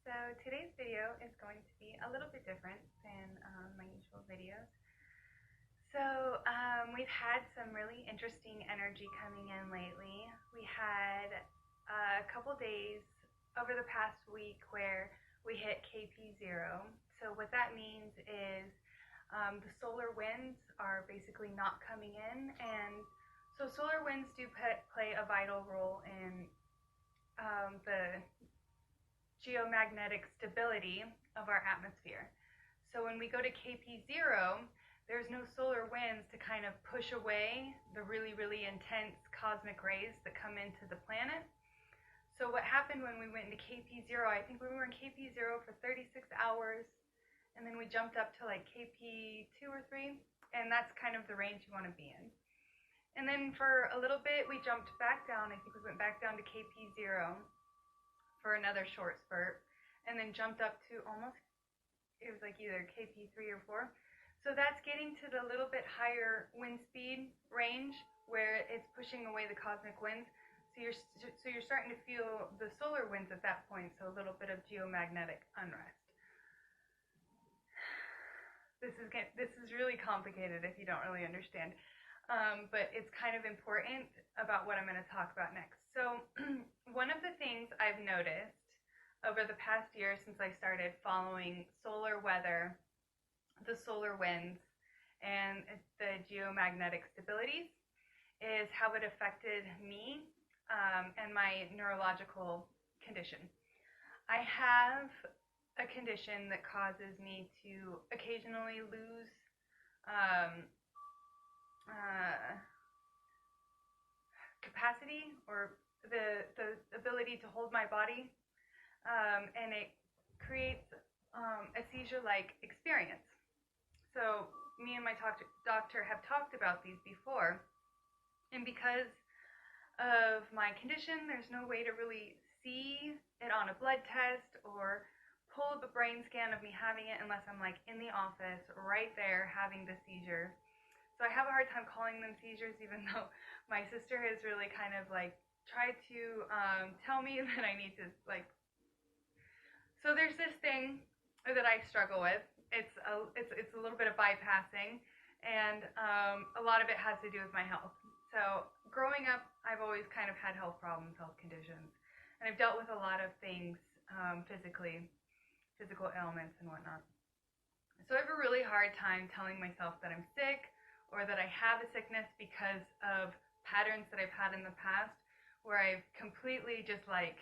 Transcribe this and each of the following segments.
So today's video is going to be a little bit different than my usual videos. We've had some really interesting energy coming in lately. We had a couple days over the past week where we hit KP0. So what that means is the solar winds are basically not coming in, and so solar winds do play a vital role in the geomagnetic stability of our atmosphere. So when we go to KP0, there's no solar winds to kind of push away the really intense cosmic rays that come into the planet. So what happened when we went into KP0, I think we were in KP0 for 36 hours, and then we jumped up to like KP2 or 3, and that's kind of the range you want to be in. And then for a little bit, we jumped back down. I think we went back down to KP0 for another short spurt, and then jumped up to almost, it was like either KP3 or 4. So that's getting to the little bit higher wind speed range where it's pushing away the cosmic winds. So you're starting to feel the solar winds at that point, so a little bit of geomagnetic unrest. This is really complicated if you don't really understand, but it's kind of important about what I'm going to talk about next. So one of the things I've noticed over the past year since I started following solar weather, the solar winds, and the geomagnetic stabilities is how it affected me and my neurological condition. I have a condition that causes me to occasionally lose capacity or the ability to hold my body, and it creates a seizure-like experience. So me and my doctor have talked about these before, and because of my condition, there's no way to really see it on a blood test or pull up a brain scan of me having it unless I'm like in the office right there having the seizure. So I have a hard time calling them seizures, even though my sister has really kind of like tried to tell me that I need to like. So there's this thing that I struggle with. It's a little bit of bypassing, and a lot of it has to do with my health. So growing up, I've always kind of had health problems, health conditions, and I've dealt with a lot of things physical ailments and whatnot. So I have a really hard time telling myself that I'm sick or that I have a sickness because of patterns that I've had in the past where I've completely just like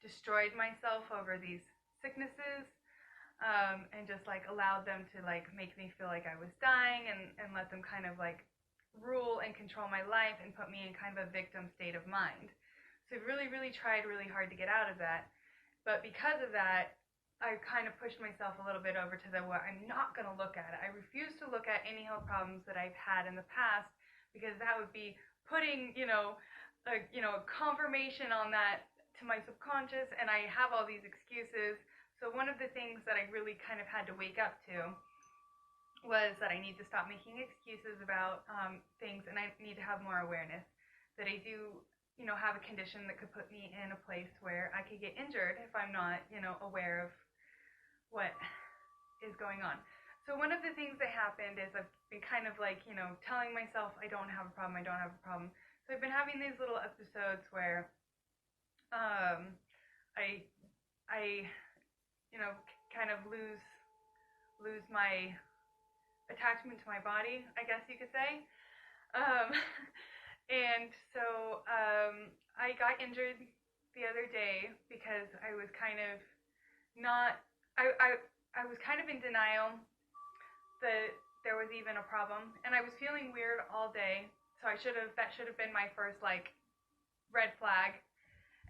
destroyed myself over these sicknesses. And just like allowed them to like make me feel like I was dying, and let them kind of like rule and control my life and put me in kind of a victim state of mind. So I've really tried really hard to get out of that, but because of that, I kind of pushed myself a little bit over to where I'm not going to look at it. I refuse to look at any health problems that I've had in the past, because that would be putting a confirmation on that to my subconscious, and I have all these excuses. So one of the things that I really kind of had to wake up to was that I need to stop making excuses about things, and I need to have more awareness that I do, have a condition that could put me in a place where I could get injured if I'm not, aware of what is going on. So one of the things that happened is I've been kind of like, telling myself I don't have a problem, I don't have a problem. So I've been having these little episodes where I kind of lose my attachment to my body, I guess you could say. And so I got injured the other day because I was kind of I was kind of in denial that there was even a problem, and I was feeling weird all day. So that should have been my first like red flag.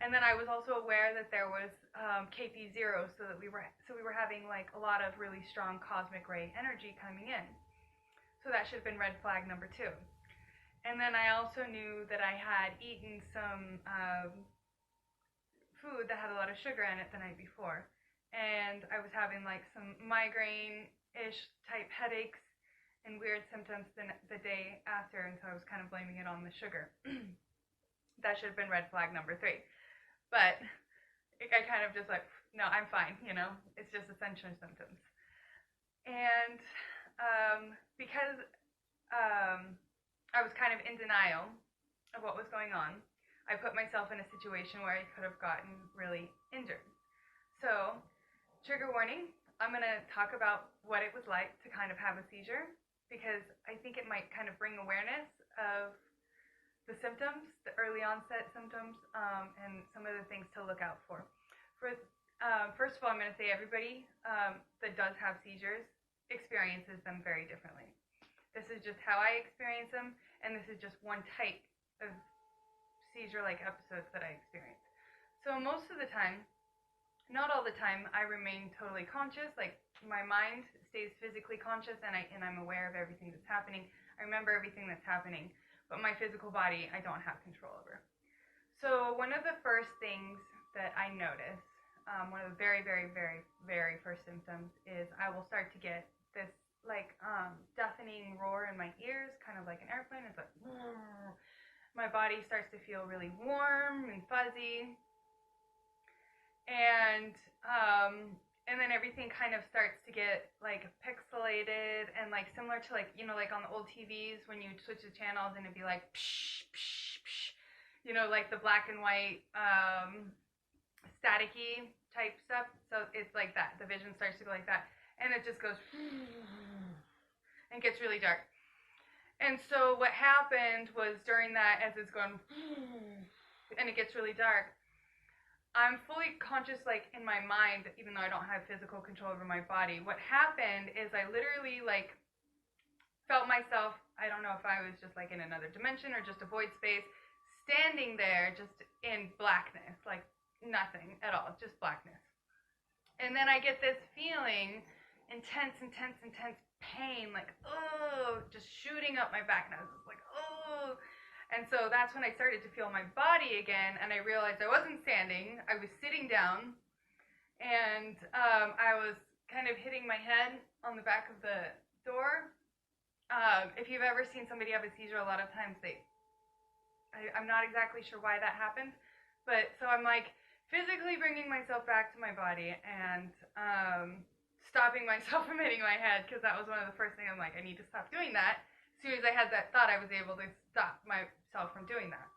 And then I was also aware that there was KP0, so we were having like a lot of really strong cosmic ray energy coming in. So that should have been red flag number 2. And then I also knew that I had eaten some food that had a lot of sugar in it the night before, and I was having like some migraine-ish type headaches and weird symptoms the day after, and so I was kind of blaming it on the sugar. That should have been red flag number 3. But I kind of just like, no, I'm fine, you know, it's just essential symptoms. And because I was kind of in denial of what was going on, I put myself in a situation where I could have gotten really injured. So, trigger warning, I'm going to talk about what it was like to kind of have a seizure, because I think it might kind of bring awareness of the symptoms, the early onset symptoms, and some of the things to look out for. First of all, I'm going to say everybody that does have seizures experiences them very differently. This is just how I experience them, and this is just one type of seizure-like episodes that I experience. So most of the time, not all the time, I remain totally conscious. Like, my mind stays physically conscious, and I'm aware of everything that's happening. I remember everything that's happening, but my physical body, I don't have control over. So one of the first things that I notice, one of the very, very, very, very first symptoms is I will start to get this like deafening roar in my ears, kind of like an airplane. It's like, my body starts to feel really warm and fuzzy, and then everything kind of starts to get like pixelated and like similar to like, you know, like on the old TVs when you switch the channels and it'd be like psh, psh, psh, you know, like the black and white staticky type stuff. So it's like that. The vision starts to go like that, and it just goes and gets really dark. And so what happened was during that, as it's going and it gets really dark, I'm fully conscious, like in my mind, even though I don't have physical control over my body. What happened is I literally like felt myself, I don't know if I was just like in another dimension or just a void space, standing there just in blackness, like nothing at all, just blackness. And then I get this feeling, intense pain, like, oh, just shooting up my back, and I was just like, oh. And so that's when I started to feel my body again, and I realized I wasn't standing, I was sitting down, and I was kind of hitting my head on the back of the door. If you've ever seen somebody have a seizure, a lot of times I'm not exactly sure why that happens, but so I'm like physically bringing myself back to my body and stopping myself from hitting my head, because that was one of the first things. I'm like, I need to stop doing that. As soon as I had that thought, I was able to stop myself from doing that.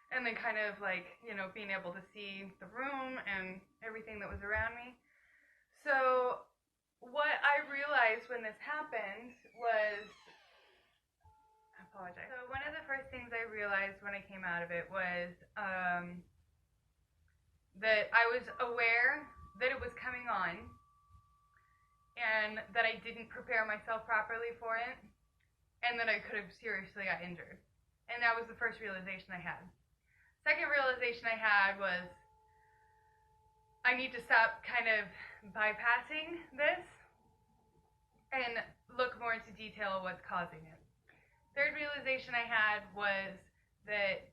And then kind of like, you know, being able to see the room and everything that was around me. So what I realized when this happened was, I apologize. So one of the first things I realized when I came out of it was that I was aware that it was coming on, and that I didn't prepare myself properly for it, and that I could have seriously got injured. And that was the first realization I had. Second realization I had was I need to stop kind of bypassing this and look more into detail of what's causing it. Third realization I had was that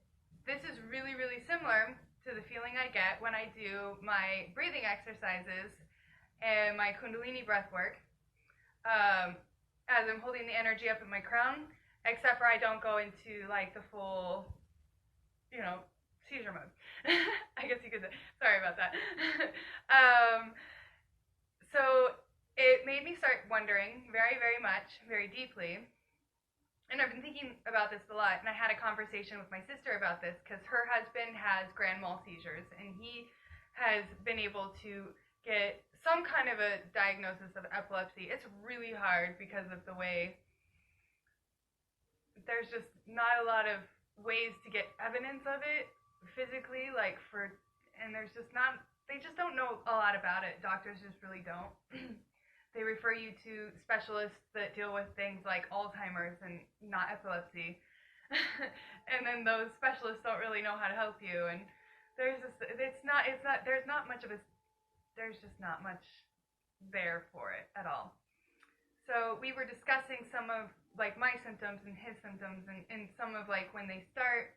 this is really, really similar to the feeling I get when I do my breathing exercises and my Kundalini breath work, as I'm holding the energy up in my crown, except for I don't go into like the full, you know, seizure mode. I guess you could say. Sorry about that. So it made me start wondering very, very much, very deeply, and I've been thinking about this a lot, and I had a conversation with my sister about this, because her husband has grand mal seizures, and he has been able to get some kind of a diagnosis of epilepsy. It's really hard because of the way there's just not a lot of ways to get evidence of it physically, like and there's just not, they just don't know a lot about it. Doctors just really don't. They refer you to specialists that deal with things like Alzheimer's and not epilepsy. And then those specialists don't really know how to help you, and there's just, there's just not much there for it at all. So we were discussing some of like my symptoms and his symptoms, and some of like when they start.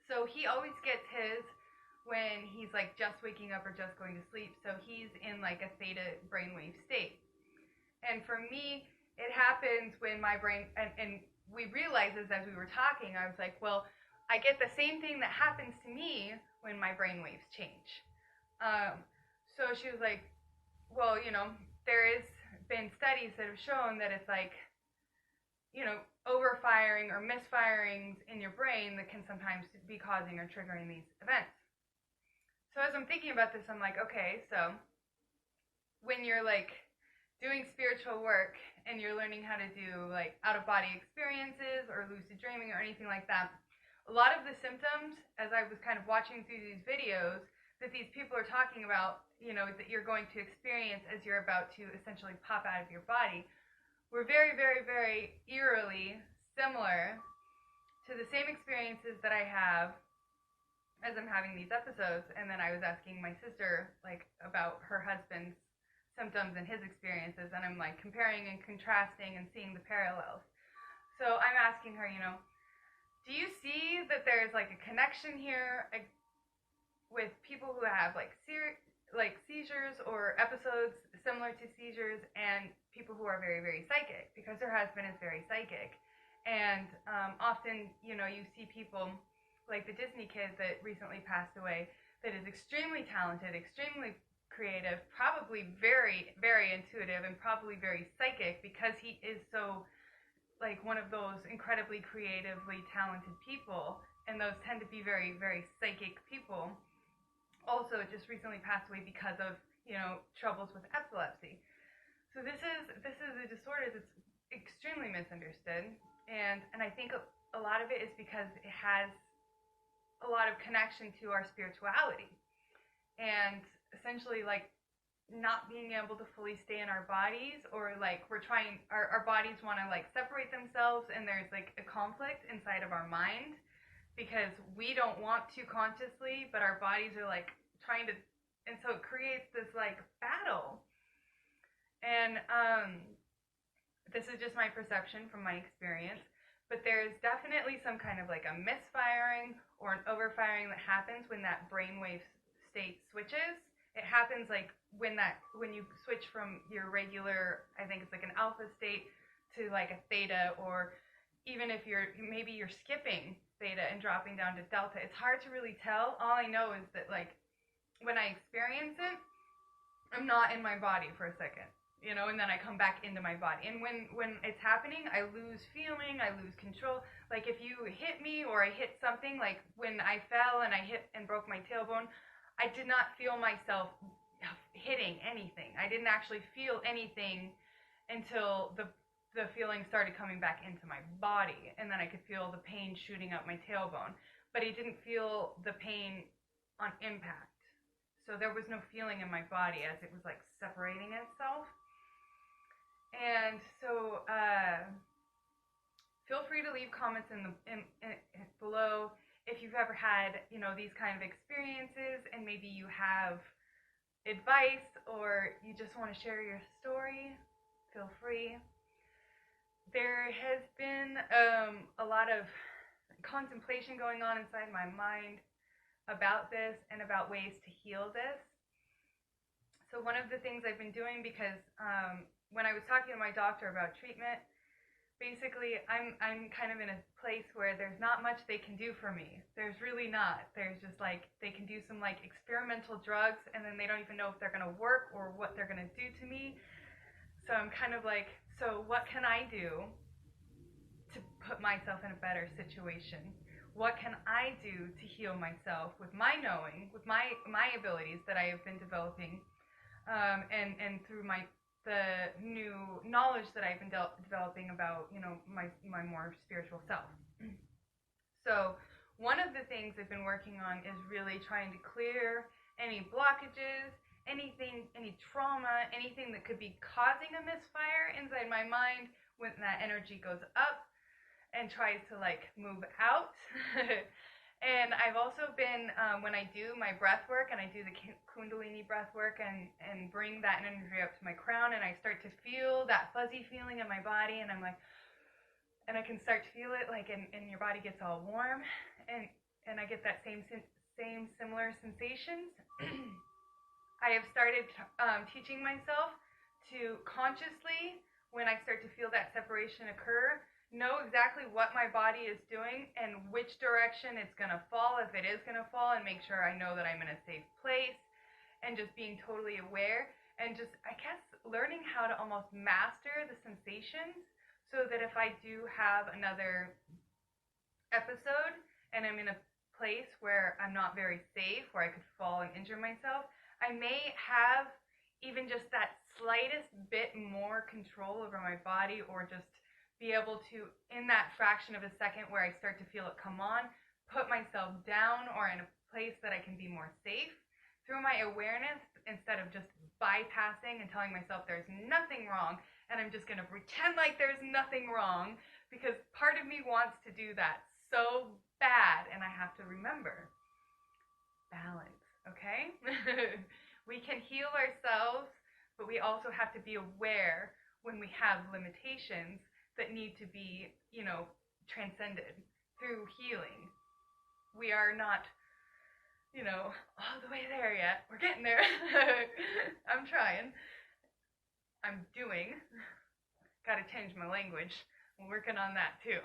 So he always gets his when he's like just waking up or just going to sleep. So he's in like a theta brainwave state. And for me, it happens when my brain, and we realized this as we were talking, I was like, well, I get the same thing that happens to me when my brain waves change. So she was like, well, there has been studies that have shown that it's like, overfiring or misfirings in your brain that can sometimes be causing or triggering these events. So as I'm thinking about this, I'm like, okay, so when you're like doing spiritual work and you're learning how to do like out-of-body experiences or lucid dreaming or anything like that, a lot of the symptoms, as I was kind of watching through these videos, that these people are talking about, that you're going to experience as you're about to essentially pop out of your body, were very, very, very eerily similar to the same experiences that I have as I'm having these episodes. And then I was asking my sister, like, about her husband's symptoms and his experiences, and I'm, like, comparing and contrasting and seeing the parallels. So I'm asking her, do you see that there's, like, a connection here with people who have, like seizures or episodes similar to seizures and people who are very, very psychic, because her husband is very psychic. And often, you see people like the Disney kid that recently passed away that is extremely talented, extremely creative, probably very, very intuitive, and probably very psychic, because he is so like one of those incredibly creatively talented people, and those tend to be very, very psychic people. Also just recently passed away because of, troubles with epilepsy. So this is a disorder that's extremely misunderstood, and I think a lot of it is because it has a lot of connection to our spirituality, and essentially like not being able to fully stay in our bodies, or like our bodies want to like separate themselves, and there's like a conflict inside of our mind, because we don't want to consciously, but our bodies are like trying to, and so it creates this like battle. And this is just my perception from my experience, but there's definitely some kind of like a misfiring or an overfiring that happens when that brainwave state switches. It happens like when you switch from your regular, I think it's like an alpha state, to like a theta, or even if maybe you're skipping theta and dropping down to delta. It's hard to really tell. All I know is that like when I experience it, I'm not in my body for a second, and then I come back into my body. And when it's happening, I lose feeling, I lose control. Like if you hit me or I hit something, like when I fell and I hit and broke my tailbone, I did not feel myself hitting anything. I didn't actually feel anything until the feeling started coming back into my body, and then I could feel the pain shooting up my tailbone, but I didn't feel the pain on impact. So there was no feeling in my body as it was like separating itself. And so feel free to leave comments in below if you've ever had, these kind of experiences, and maybe you have advice or you just want to share your story. Feel free. There has been a lot of contemplation going on inside my mind about this and about ways to heal this. So one of the things I've been doing, because when I was talking to my doctor about treatment, basically I'm kind of in a place where there's not much they can do for me. There's really not. There's just like they can do some like experimental drugs, and then they don't even know if they're going to work or what they're going to do to me. So I'm kind of like, so what can I do to put myself in a better situation? What can I do to heal myself with my knowing, with my abilities that I have been developing, and through the new knowledge that I've been developing about, my more spiritual self. So one of the things I've been working on is really trying to clear any blockages, anything, any trauma, anything that could be causing a misfire inside my mind when that energy goes up and tries to like move out. And I've also been, when I do my breath work and I do the Kundalini breath work and bring that energy up to my crown, and I start to feel that fuzzy feeling in my body, and I'm like, and I can start to feel it like, and your body gets all warm, and I get that same similar sensations. I have started teaching myself to consciously, when I start to feel that separation occur, know exactly what my body is doing and which direction it's going to fall, if it is going to fall, and make sure I know that I'm in a safe place, and just being totally aware, and just, I guess, learning how to almost master the sensations, so that if I do have another episode and I'm in a place where I'm not very safe, where I could fall and injure myself, I may have even just that slightest bit more control over my body, or just be able to, in that fraction of a second where I start to feel it come on, put myself down or in a place that I can be more safe through my awareness, instead of just bypassing and telling myself there's nothing wrong, and I'm just going to pretend like there's nothing wrong, because part of me wants to do that so bad, and I have to remember balance, okay? We can heal ourselves, but we also have to be aware when we have limitations that need to be, transcended through healing. We are not, all the way there yet. We're getting there. I'm trying. I'm doing. Gotta change my language. I'm working on that too.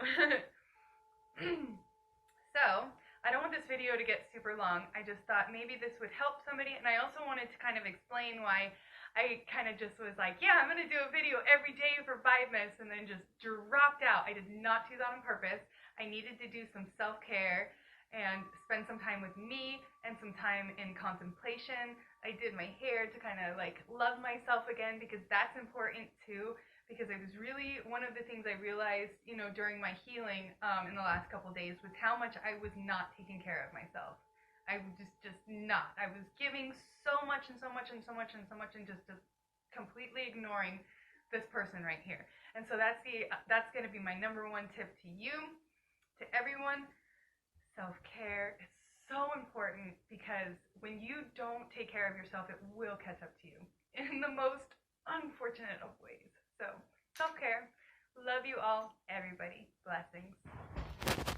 So, I don't want this video to get super long. I just thought maybe this would help somebody, and I also wanted to kind of explain why I kind of just was like, yeah, I'm going to do a video every day for 5 minutes, and then just dropped out. I did not do that on purpose. I needed to do some self-care and spend some time with me and some time in contemplation. I did my hair to kind of like love myself again, because that's important too. Because it was really one of the things I realized, during my healing in the last couple of days, was how much I was not taking care of myself. I was just not. I was giving so much and so much and so much and so much, and just completely ignoring this person right here. And so that's going to be my number one tip to you, to everyone. Self-care is so important, because when you don't take care of yourself, it will catch up to you in the most unfortunate of ways. So, self-care. Love you all, everybody. Blessings.